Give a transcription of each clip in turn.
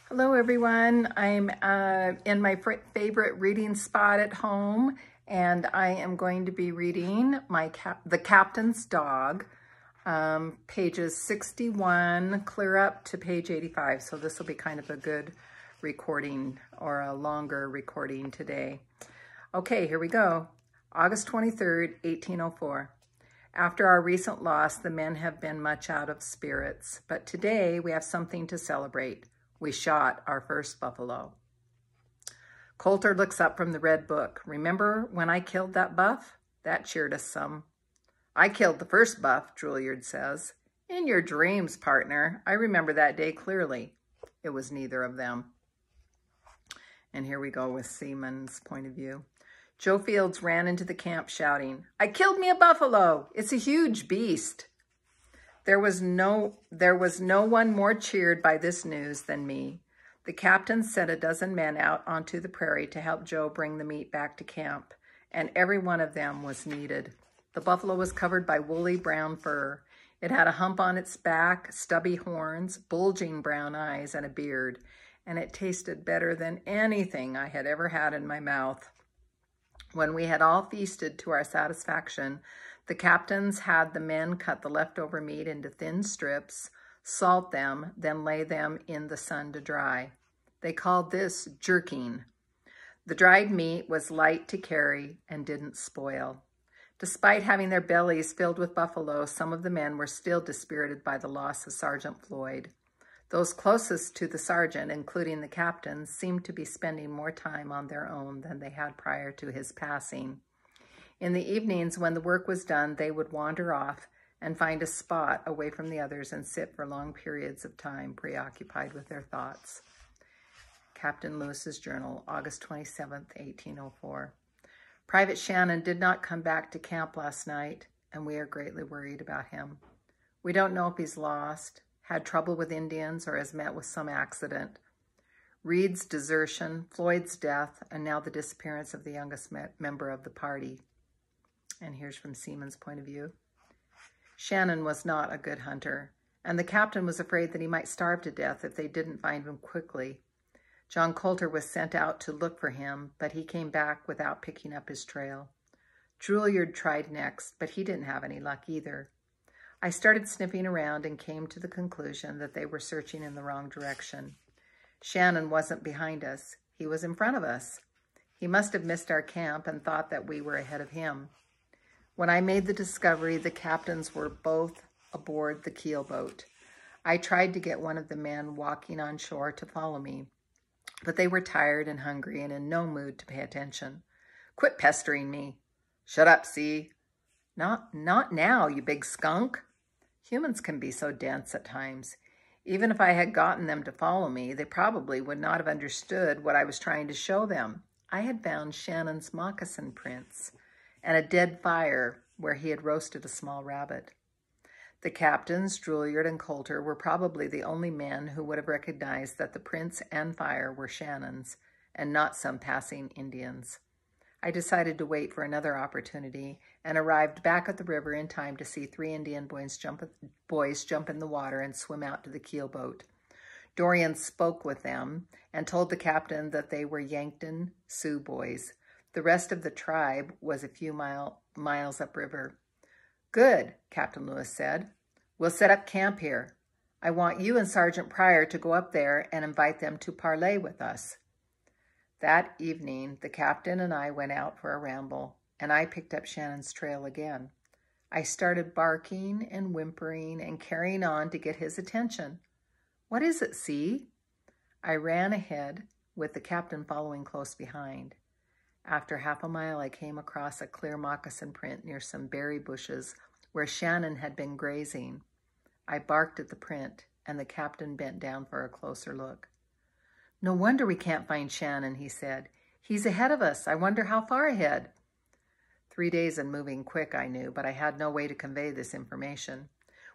Hello everyone, I'm in my favorite reading spot at home, and I am going to be reading The Captain's Dog, pages 61 clear up to page 85. So this will be kind of a good recording, or a longer recording today. Okay, here we go. August 23rd, 1804. After our recent loss, the men have been much out of spirits, but today we have something to celebrate. We shot our first buffalo. Coulter looks up from the red book. Remember when I killed that buff? That cheered us some. I killed the first buff, Drouillard says. In your dreams, partner. I remember that day clearly. It was neither of them. And here we go with Seaman's point of view. Joe Fields ran into the camp shouting, I killed me a buffalo. It's a huge beast. There was no one more cheered by this news than me. The captain sent a dozen men out onto the prairie to help Joe bring the meat back to camp, and every one of them was needed. The buffalo was covered by woolly brown fur. It had a hump on its back, stubby horns, bulging brown eyes, and a beard, and it tasted better than anything I had ever had in my mouth. When we had all feasted to our satisfaction, the captains had the men cut the leftover meat into thin strips, salt them, then lay them in the sun to dry. They called this jerking. The dried meat was light to carry and didn't spoil. Despite having their bellies filled with buffalo, some of the men were still dispirited by the loss of Sergeant Floyd. Those closest to the sergeant, including the captains, seemed to be spending more time on their own than they had prior to his passing. In the evenings, when the work was done, they would wander off and find a spot away from the others and sit for long periods of time, preoccupied with their thoughts. Captain Lewis's Journal, August 27th, 1804. Private Shannon did not come back to camp last night, and we are greatly worried about him. We don't know if he's lost, had trouble with Indians, or has met with some accident. Reed's desertion, Floyd's death, and now the disappearance of the youngest member of the party. And here's from Seaman's point of view. Shannon was not a good hunter, and the captain was afraid that he might starve to death if they didn't find him quickly. John Coulter was sent out to look for him, but he came back without picking up his trail. Drouillard tried next, but he didn't have any luck either. I started sniffing around and came to the conclusion that they were searching in the wrong direction. Shannon wasn't behind us. He was in front of us. He must have missed our camp and thought that we were ahead of him. When I made the discovery, the captains were both aboard the keelboat. I tried to get one of the men walking on shore to follow me, but they were tired and hungry and in no mood to pay attention. Quit pestering me. Shut up, See. Not now, you big skunk. Humans can be so dense at times. Even if I had gotten them to follow me, they probably would not have understood what I was trying to show them. I had found Shannon's moccasin prints and a dead fire where he had roasted a small rabbit. The captains, Drouillard and Coulter, were probably the only men who would have recognized that the prints and fire were Shannon's and not some passing Indians. I decided to wait for another opportunity and arrived back at the river in time to see 3 Indian boys jump in the water and swim out to the keelboat. Dorian spoke with them and told the captain that they were Yankton Sioux boys. The rest of the tribe was a few miles upriver. Good, Captain Lewis said. We'll set up camp here. I want you and Sergeant Pryor to go up there and invite them to parley with us. That evening, the captain and I went out for a ramble, and I picked up Shannon's trail again. I started barking and whimpering and carrying on to get his attention. What is it, See? I ran ahead, with the captain following close behind. After half a mile, I came across a clear moccasin print near some berry bushes where Shannon had been grazing. I barked at the print, and the captain bent down for a closer look. No wonder we can't find Shannon, he said. He's ahead of us. I wonder how far ahead. 3 days and moving quick, I knew, but I had no way to convey this information.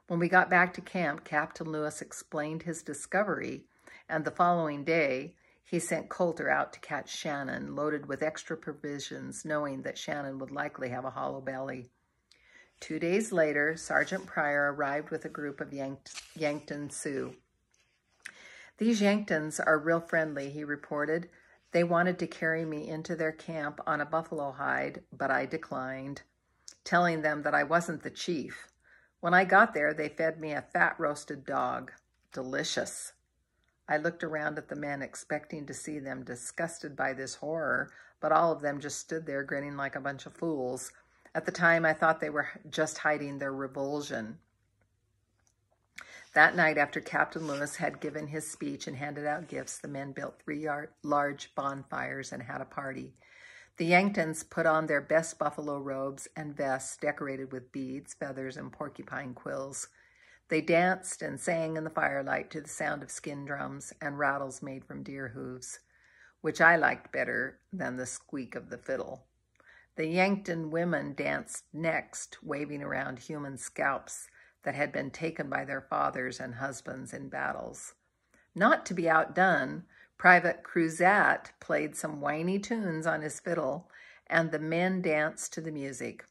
When we got back to camp, Captain Lewis explained his discovery, and the following day, he sent Coulter out to catch Shannon, loaded with extra provisions, knowing that Shannon would likely have a hollow belly. 2 days later, Sergeant Pryor arrived with a group of Yankton Sioux. "These Yanktons are real friendly," he reported. "They wanted to carry me into their camp on a buffalo hide, but I declined, telling them that I wasn't the chief. When I got there, they fed me a fat roasted dog. Delicious." I looked around at the men, expecting to see them disgusted by this horror, but all of them just stood there grinning like a bunch of fools. At the time, I thought they were just hiding their revulsion. That night, after Captain Lewis had given his speech and handed out gifts, the men built 3 large bonfires and had a party. The Yanktons put on their best buffalo robes and vests decorated with beads, feathers, and porcupine quills. They danced and sang in the firelight to the sound of skin drums and rattles made from deer hooves, which I liked better than the squeak of the fiddle. The Yankton women danced next, waving around human scalps that had been taken by their fathers and husbands in battles. Not to be outdone, Private Cruzat played some whiny tunes on his fiddle, and the men danced to the music.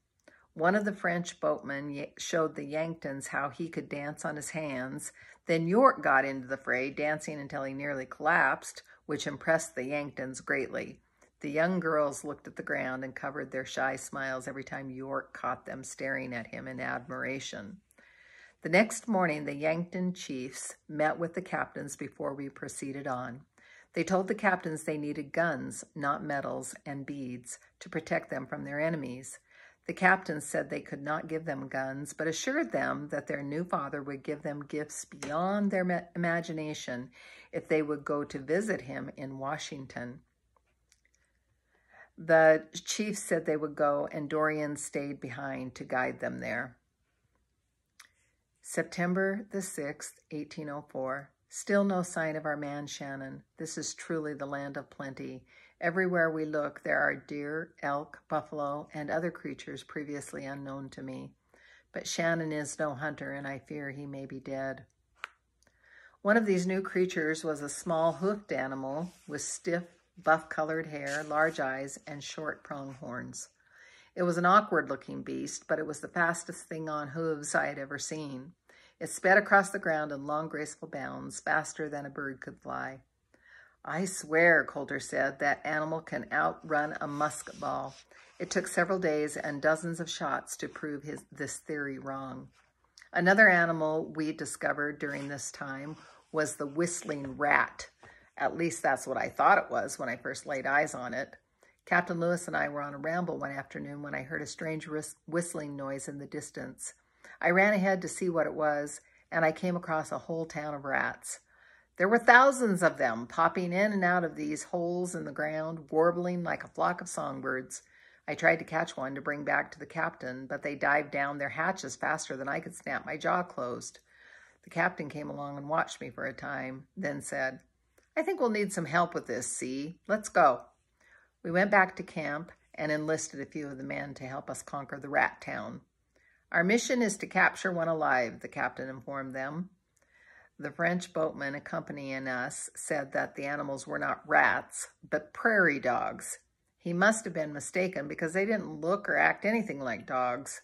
One of the French boatmen showed the Yanktons how he could dance on his hands. Then York got into the fray, dancing until he nearly collapsed, which impressed the Yanktons greatly. The young girls looked at the ground and covered their shy smiles every time York caught them staring at him in admiration. The next morning, the Yankton chiefs met with the captains before we proceeded on. They told the captains they needed guns, not medals and beads, to protect them from their enemies. The captains said they could not give them guns, but assured them that their new father would give them gifts beyond their imagination if they would go to visit him in Washington. The chiefs said they would go, and Dorian stayed behind to guide them there. September the 6th, 1804. Still no sign of our man Shannon. This is truly the land of plenty. Everywhere we look, there are deer, elk, buffalo, and other creatures previously unknown to me. But Shannon is no hunter, and I fear he may be dead. One of these new creatures was a small hoofed animal with stiff, buff-colored hair, large eyes, and short pronghorns. It was an awkward-looking beast, but it was the fastest thing on hooves I had ever seen. It sped across the ground in long, graceful bounds, faster than a bird could fly. "I swear," Coulter said, "that animal can outrun a musket ball." It took several days and dozens of shots to prove this theory wrong. Another animal we discovered during this time was the whistling rat. At least that's what I thought it was when I first laid eyes on it. Captain Lewis and I were on a ramble one afternoon when I heard a strange whistling noise in the distance. I ran ahead to see what it was, and I came across a whole town of rats. There were thousands of them popping in and out of these holes in the ground, warbling like a flock of songbirds. I tried to catch one to bring back to the captain, but they dived down their hatches faster than I could snap my jaw closed. The captain came along and watched me for a time, then said, "I think we'll need some help with this, see? Let's go." We went back to camp and enlisted a few of the men to help us conquer the rat town. "Our mission is to capture one alive," the captain informed them. The French boatman accompanying us said that the animals were not rats, but prairie dogs. He must have been mistaken because they didn't look or act anything like dogs.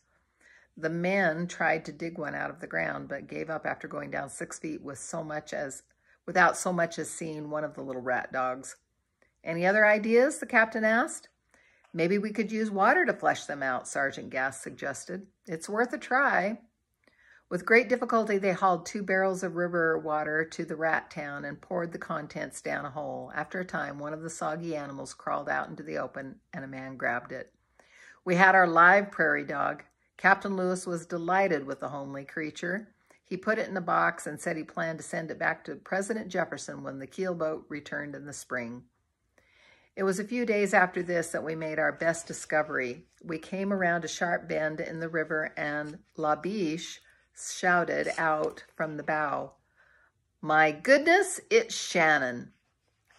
The men tried to dig one out of the ground, but gave up after going down 6 feet without so much as seeing one of the little rat dogs. "Any other ideas?" the captain asked. "Maybe we could use water to flush them out," Sergeant Gass suggested. "It's worth a try." With great difficulty, they hauled 2 barrels of river water to the rat town and poured the contents down a hole. After a time, one of the soggy animals crawled out into the open, and a man grabbed it. We had our live prairie dog. Captain Lewis was delighted with the homely creature. He put it in a box and said he planned to send it back to President Jefferson when the keelboat returned in the spring. It was a few days after this that we made our best discovery. We came around a sharp bend in the river, and La Biche shouted out from the bow, "My goodness, it's Shannon."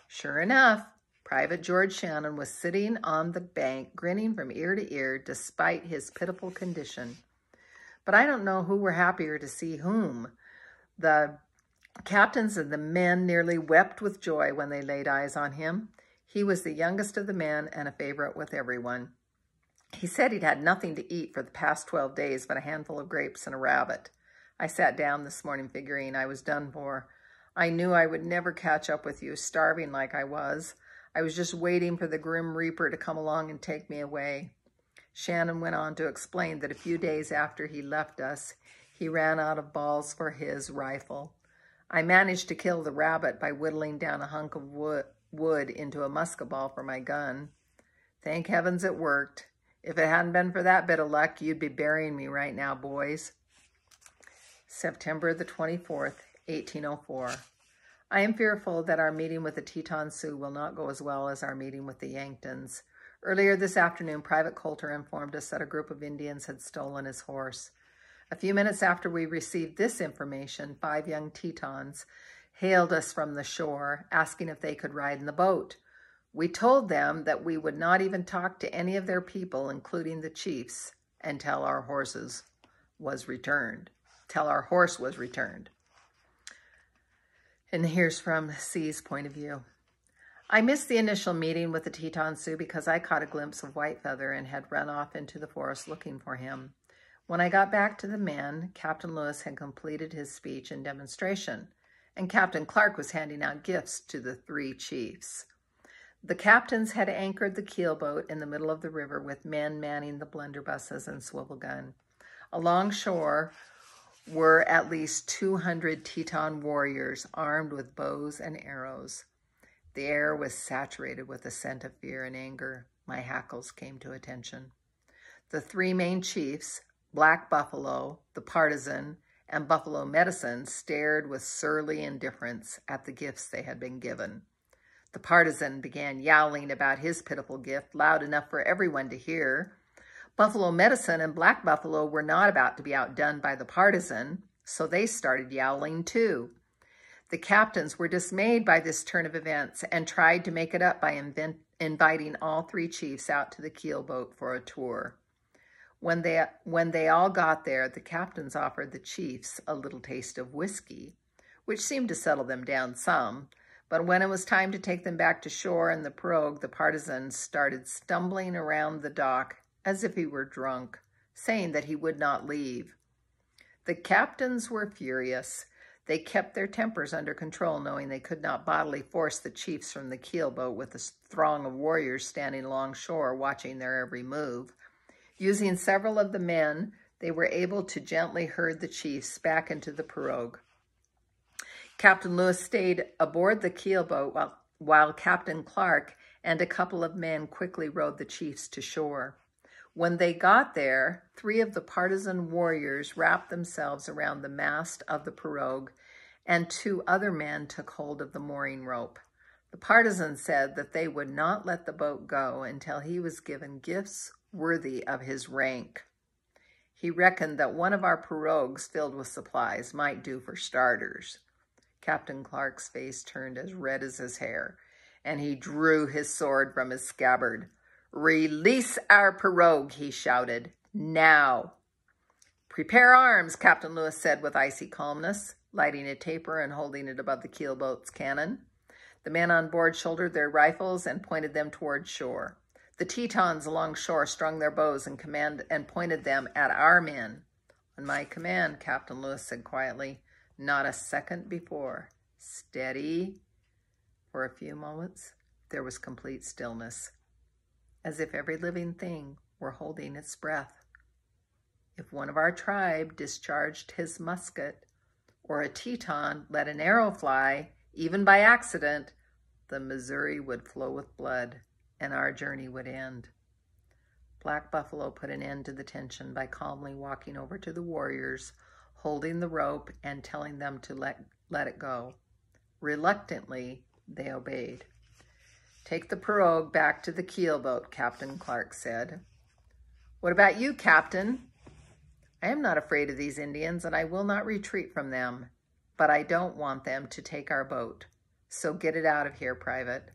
Sure enough, Private George Shannon was sitting on the bank, grinning from ear to ear, despite his pitiful condition. But I don't know who were happier to see whom. The captains and the men nearly wept with joy when they laid eyes on him. He was the youngest of the men and a favorite with everyone. He said he'd had nothing to eat for the past 12 days but a handful of grapes and a rabbit. I sat down this morning figuring I was done for. I knew I would never catch up with you, starving like I was. I was just waiting for the Grim Reaper to come along and take me away. Shannon went on to explain that a few days after he left us, he ran out of balls for his rifle. I managed to kill the rabbit by whittling down a hunk of wood into a musket ball for my gun. Thank heavens it worked. If it hadn't been for that bit of luck, you'd be burying me right now, boys. September the 24th, 1804. I am fearful that our meeting with the Teton Sioux will not go as well as our meeting with the Yanktons. Earlier this afternoon, Private Coulter informed us that a group of Indians had stolen his horse. A few minutes after we received this information, 5 young Tetons hailed us from the shore, asking if they could ride in the boat. We told them that we would not even talk to any of their people, including the chiefs, until our horse was returned. And here's from C's point of view. I missed the initial meeting with the Teton Sioux because I caught a glimpse of Whitefeather and had run off into the forest looking for him. When I got back to the men, Captain Lewis had completed his speech and demonstration, and Captain Clark was handing out gifts to the 3 chiefs. The captains had anchored the keelboat in the middle of the river with men manning the blunderbusses and swivel gun. Along shore were at least 200 Teton warriors armed with bows and arrows. The air was saturated with the scent of fear and anger. My hackles came to attention. The 3 main chiefs, Black Buffalo, the Partisan, and Buffalo Medicine, stared with surly indifference at the gifts they had been given. The Partisan began yowling about his pitiful gift, loud enough for everyone to hear. Buffalo Medicine and Black Buffalo were not about to be outdone by the Partisan, so they started yowling too. The captains were dismayed by this turn of events and tried to make it up by inviting all 3 chiefs out to the keelboat for a tour. When they all got there, the captains offered the chiefs a little taste of whiskey, which seemed to settle them down some. But when it was time to take them back to shore in the pirogue, the Partisan started stumbling around the dock as if he were drunk, saying that he would not leave. The captains were furious. They kept their tempers under control, knowing they could not bodily force the chiefs from the keelboat with a throng of warriors standing alongshore watching their every move. Using several of the men, they were able to gently herd the chiefs back into the pirogue. Captain Lewis stayed aboard the keelboat while Captain Clark and a couple of men quickly rowed the chiefs to shore. When they got there, 3 of the Partisan warriors wrapped themselves around the mast of the pirogue, and 2 other men took hold of the mooring rope. The Partisan said that they would not let the boat go until he was given gifts worthy of his rank. He reckoned that one of our pirogues filled with supplies might do for starters. Captain Clark's face turned as red as his hair, and he drew his sword from his scabbard. "Release our pirogue," he shouted. "Now." "Prepare arms," Captain Lewis said with icy calmness, lighting a taper and holding it above the keelboat's cannon. The men on board shouldered their rifles and pointed them toward shore. The Tetons alongshore strung their bows and pointed them at our men. "On my command," Captain Lewis said quietly, "not a second before. Steady." For a few moments, there was complete stillness, as if every living thing were holding its breath. If one of our tribe discharged his musket, or a Teton let an arrow fly, even by accident, the Missouri would flow with blood, and our journey would end. Black Buffalo put an end to the tension by calmly walking over to the warriors, holding the rope and telling them to let it go. Reluctantly, they obeyed. "Take the pirogue back to the keelboat," Captain Clark said. "What about you, Captain?" "I am not afraid of these Indians, and I will not retreat from them, but I don't want them to take our boat. So get it out of here, Private."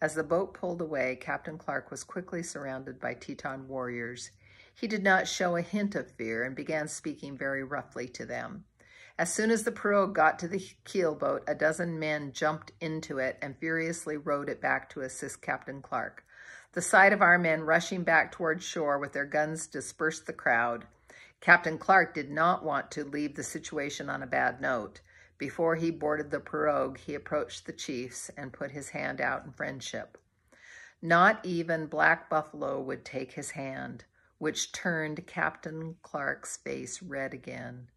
As the boat pulled away, Captain Clark was quickly surrounded by Teton warriors. He did not show a hint of fear and began speaking very roughly to them. As soon as the pirogue got to the keelboat, a dozen men jumped into it and furiously rowed it back to assist Captain Clark. The sight of our men rushing back toward shore with their guns dispersed the crowd. Captain Clark did not want to leave the situation on a bad note. Before he boarded the pirogue, he approached the chiefs and put his hand out in friendship. Not even Black Buffalo would take his hand, which turned Captain Clark's face red again.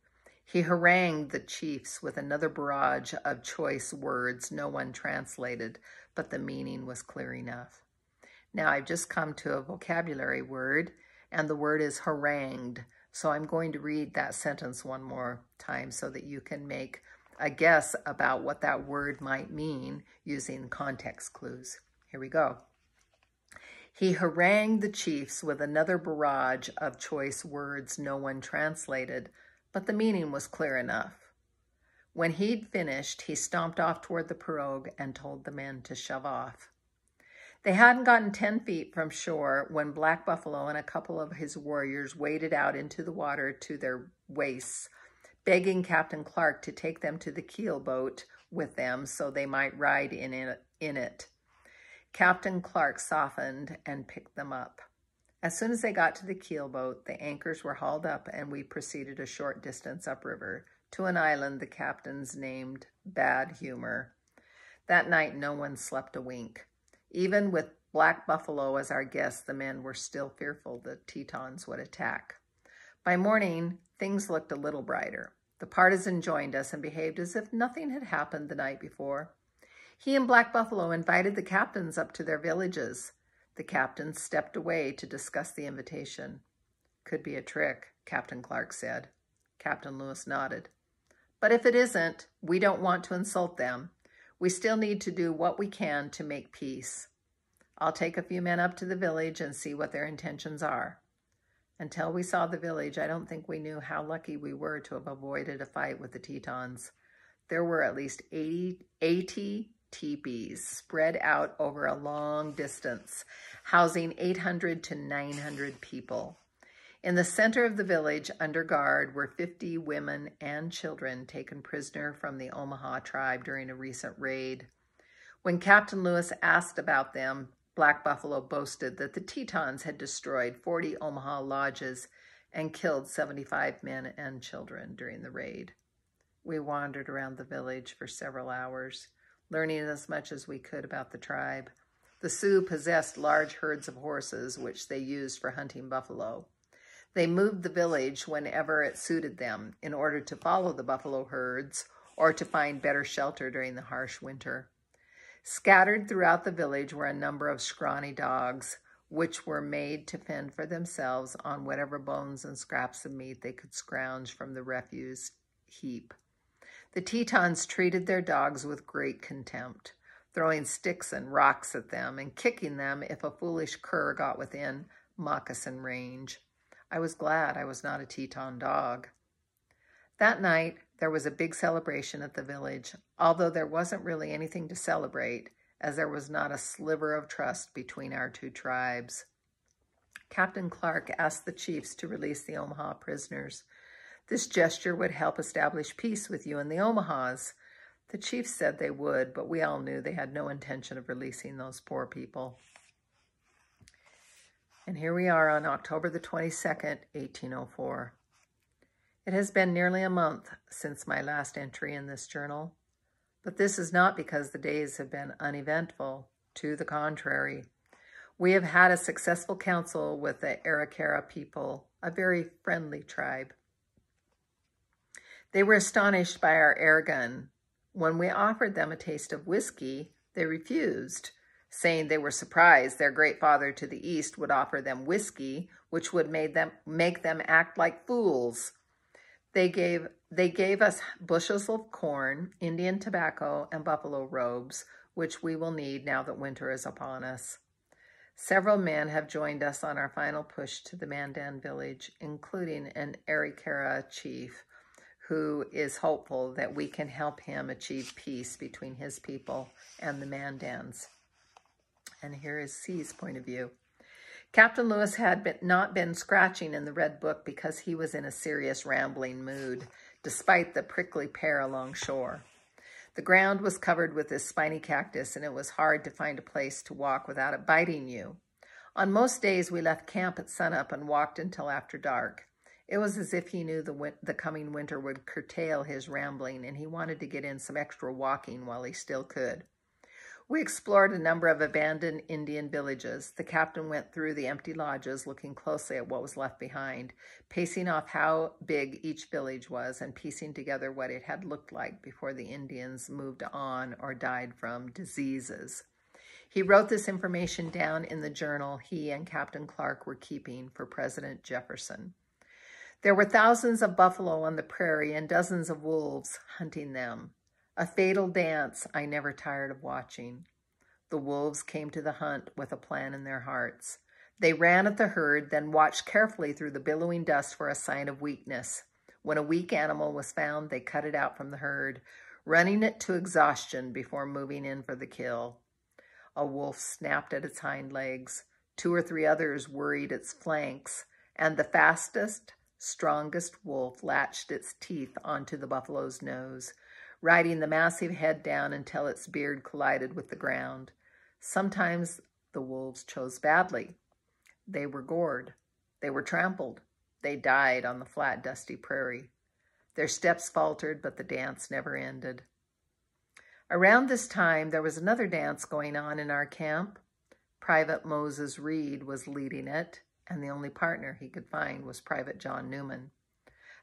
He harangued the chiefs with another barrage of choice words no one translated, but the meaning was clear enough. Now I've just come to a vocabulary word, and the word is harangued. So I'm going to read that sentence one more time so that you can make a guess about what that word might mean using context clues. Here we go. He harangued the chiefs with another barrage of choice words no one translated, but the meaning was clear enough. When he'd finished, he stomped off toward the pirogue and told the men to shove off. They hadn't gotten 10 feet from shore when Black Buffalo and a couple of his warriors waded out into the water to their waists, begging Captain Clark to take them to the keel boat with them so they might ride in it. Captain Clark softened and picked them up. As soon as they got to the keel boat, the anchors were hauled up and we proceeded a short distance upriver to an island the captains named Bad Humor. That night, no one slept a wink. Even with Black Buffalo as our guest, the men were still fearful the Tetons would attack. By morning, things looked a little brighter. The partisan joined us and behaved as if nothing had happened the night before. He and Black Buffalo invited the captains up to their villages. The captains stepped away to discuss the invitation. Could be a trick, Captain Clark said. Captain Lewis nodded. But if it isn't, we don't want to insult them. We still need to do what we can to make peace. I'll take a few men up to the village and see what their intentions are. Until we saw the village, I don't think we knew how lucky we were to have avoided a fight with the Tetons. There were at least 80 teepees spread out over a long distance, housing 800 to 900 people. In the center of the village, under guard, were 50 women and children taken prisoner from the Omaha tribe during a recent raid. When Captain Lewis asked about them, Black Buffalo boasted that the Tetons had destroyed 40 Omaha lodges and killed 75 men and children during the raid. We wandered around the village for several hours, learning as much as we could about the tribe. The Sioux possessed large herds of horses, which they used for hunting buffalo. They moved the village whenever it suited them in order to follow the buffalo herds or to find better shelter during the harsh winter. Scattered throughout the village were a number of scrawny dogs, which were made to fend for themselves on whatever bones and scraps of meat they could scrounge from the refuse heap. The Tetons treated their dogs with great contempt, throwing sticks and rocks at them and kicking them if a foolish cur got within moccasin range. I was glad I was not a Teton dog. That night, there was a big celebration at the village, although there wasn't really anything to celebrate, as there was not a sliver of trust between our two tribes. Captain Clark asked the chiefs to release the Omaha prisoners. This gesture would help establish peace with you and the Omahas. The chiefs said they would, but we all knew they had no intention of releasing those poor people. And here we are on October the 22nd, 1804. It has been nearly a month since my last entry in this journal, but this is not because the days have been uneventful. To the contrary, we have had a successful council with the Arikara people, a very friendly tribe. They were astonished by our air gun. When we offered them a taste of whiskey, they refused, saying they were surprised their great father to the east would offer them whiskey, which would make them act like fools. They gave us bushels of corn, Indian tobacco, and buffalo robes, which we will need now that winter is upon us. Several men have joined us on our final push to the Mandan village, including an Arikara chief, who is hopeful that we can help him achieve peace between his people and the Mandans. And here is C's point of view. Captain Lewis had not been scratching in the Red Book because he was in a serious rambling mood, despite the prickly pear along shore. The ground was covered with this spiny cactus, and it was hard to find a place to walk without it biting you. On most days, we left camp at sunup and walked until after dark. It was as if he knew the coming winter would curtail his rambling, and he wanted to get in some extra walking while he still could. We explored a number of abandoned Indian villages. The captain went through the empty lodges, looking closely at what was left behind, pacing off how big each village was and piecing together what it had looked like before the Indians moved on or died from diseases. He wrote this information down in the journal he and Captain Clark were keeping for President Jefferson. There were thousands of buffalo on the prairie and dozens of wolves hunting them. A fatal dance I never tired of watching. The wolves came to the hunt with a plan in their hearts. They ran at the herd, then watched carefully through the billowing dust for a sign of weakness. When a weak animal was found, they cut it out from the herd, running it to exhaustion before moving in for the kill. A wolf snapped at its hind legs. 2 or 3 others worried its flanks, and the fastest, strongest wolf latched its teeth onto the buffalo's nose, riding the massive head down until its beard collided with the ground. Sometimes the wolves chose badly. They were gored. They were trampled. They died on the flat, dusty prairie. Their steps faltered, but the dance never ended. Around this time, there was another dance going on in our camp. Private Moses Reed was leading it, and the only partner he could find was Private John Newman.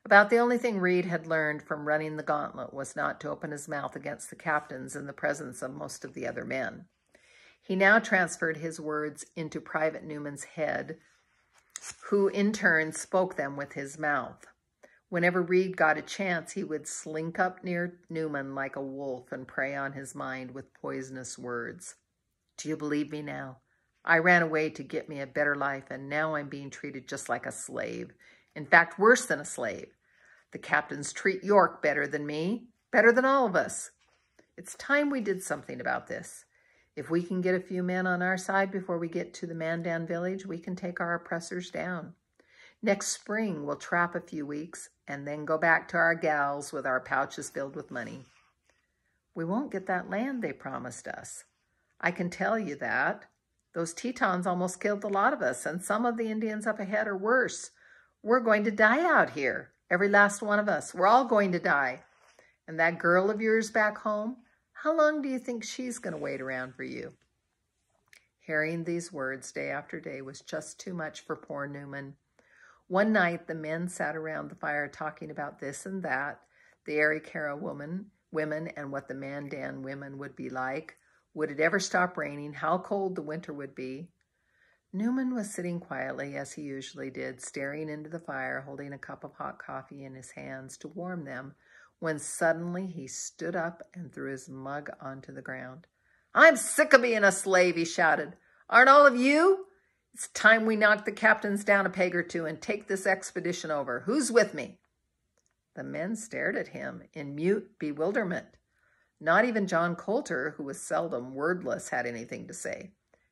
About the only thing Reed had learned from running the gauntlet was not to open his mouth against the captains in the presence of most of the other men. He now transferred his words into Private Newman's head, who in turn spoke them with his mouth. Whenever Reed got a chance, he would slink up near Newman like a wolf and prey on his mind with poisonous words. Do you believe me now? I ran away to get me a better life, and now I'm being treated just like a slave. In fact, worse than a slave. The captains treat York better than me, better than all of us. It's time we did something about this. If we can get a few men on our side before we get to the Mandan village, we can take our oppressors down. Next spring, we'll trap a few weeks and then go back to our gals with our pouches filled with money. We won't get that land they promised us. I can tell you that. Those Tetons almost killed the lot of us, and some of the Indians up ahead are worse. We're going to die out here, every last one of us. We're all going to die. And that girl of yours back home, how long do you think she's going to wait around for you? Hearing these words day after day was just too much for poor Newman. One night, the men sat around the fire talking about this and that, the Arikara women and what the Mandan women would be like. Would it ever stop raining? How cold the winter would be? Newman was sitting quietly, as he usually did, staring into the fire, holding a cup of hot coffee in his hands to warm them, when suddenly he stood up and threw his mug onto the ground. I'm sick of being a slave, he shouted. Aren't all of you? It's time we knock the captains down a peg or two and take this expedition over. Who's with me? The men stared at him in mute bewilderment. Not even John Coulter, who was seldom wordless, had anything to say.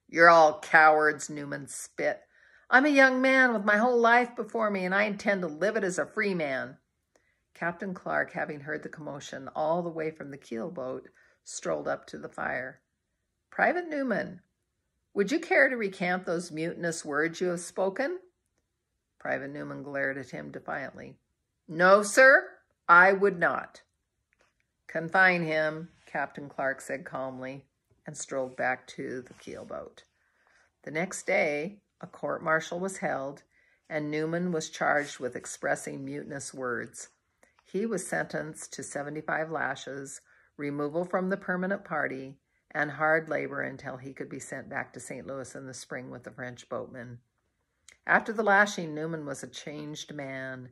You're all cowards, Newman spit. I'm a young man with my whole life before me, and I intend to live it as a free man. Captain Clark, having heard the commotion all the way from the keelboat, strolled up to the fire. Private Newman, would you care to recant those mutinous words you have spoken? Private Newman glared at him defiantly. No, sir, I would not. Confine him, Captain Clark said calmly, and strolled back to the keelboat. The next day, a court-martial was held, and Newman was charged with expressing mutinous words. He was sentenced to 75 lashes, removal from the permanent party, and hard labor until he could be sent back to St. Louis in the spring with the French boatmen. After the lashing, Newman was a changed man.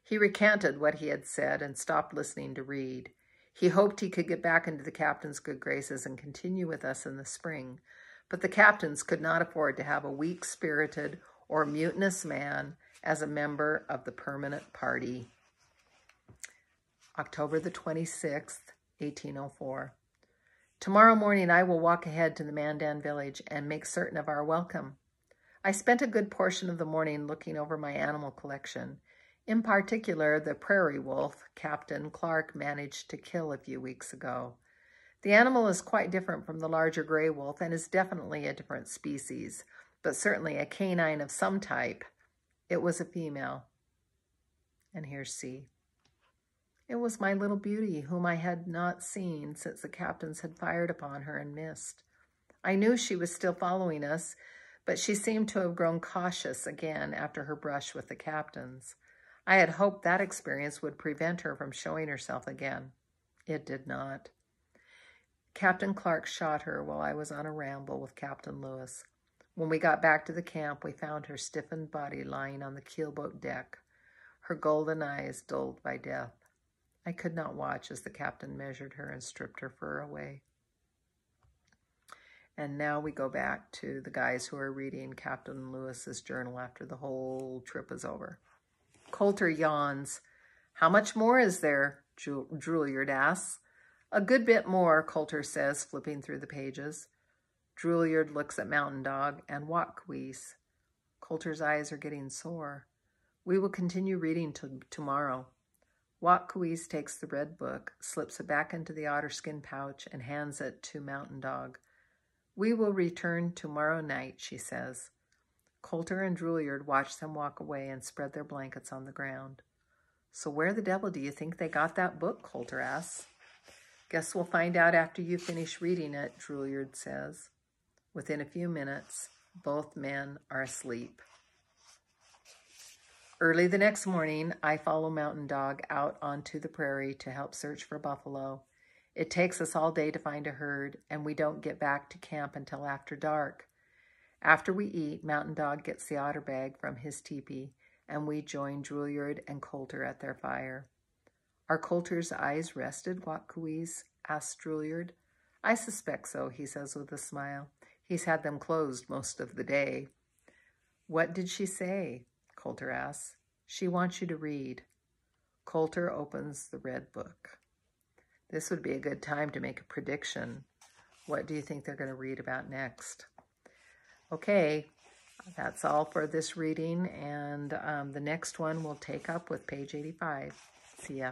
He recanted what he had said and stopped listening to Reed. He hoped he could get back into the captain's good graces and continue with us in the spring, but the captains could not afford to have a weak-spirited or mutinous man as a member of the permanent party. October the 26th, 1804. Tomorrow morning I will walk ahead to the Mandan village and make certain of our welcome. I spent a good portion of the morning looking over my animal collection. In particular, the prairie wolf Captain Clark managed to kill a few weeks ago. The animal is quite different from the larger gray wolf and is definitely a different species, but certainly a canine of some type. It was a female. And here's C. It was my little beauty, whom I had not seen since the captains had fired upon her and missed. I knew she was still following us, but she seemed to have grown cautious again after her brush with the captains. I had hoped that experience would prevent her from showing herself again. It did not. Captain Clark shot her while I was on a ramble with Captain Lewis. When we got back to the camp, we found her stiffened body lying on the keelboat deck, her golden eyes dulled by death. I could not watch as the captain measured her and stripped her fur away. And now we go back to the guys who are reading Captain Lewis's journal after the whole trip is over. Coulter yawns. How much more is there? Drouillard asks. A good bit more, Coulter says, flipping through the pages. Drouillard looks at Mountain Dog and Watkwees. Coulter's eyes are getting sore. We will continue reading tomorrow. Watkwees takes the red book, slips it back into the otterskin pouch, and hands it to Mountain Dog. We will return tomorrow night, she says. Coulter and Drouillard watch them walk away and spread their blankets on the ground. So where the devil do you think they got that book? Coulter asks. Guess we'll find out after you finish reading it, Drouillard says. Within a few minutes, both men are asleep. Early the next morning, I follow Mountain Dog out onto the prairie to help search for buffalo. It takes us all day to find a herd, and we don't get back to camp until after dark. After we eat, Mountain Dog gets the otter bag from his teepee, and we join Drouillard and Coulter at their fire. Are Coulter's eyes rested, Watkwees? asks Drouillard. I suspect so, he says with a smile. He's had them closed most of the day. What did she say? Coulter asks. She wants you to read. Coulter opens the red book. This would be a good time to make a prediction. What do you think they're going to read about next? Okay, that's all for this reading, and the next one we'll take up with page 85. See ya.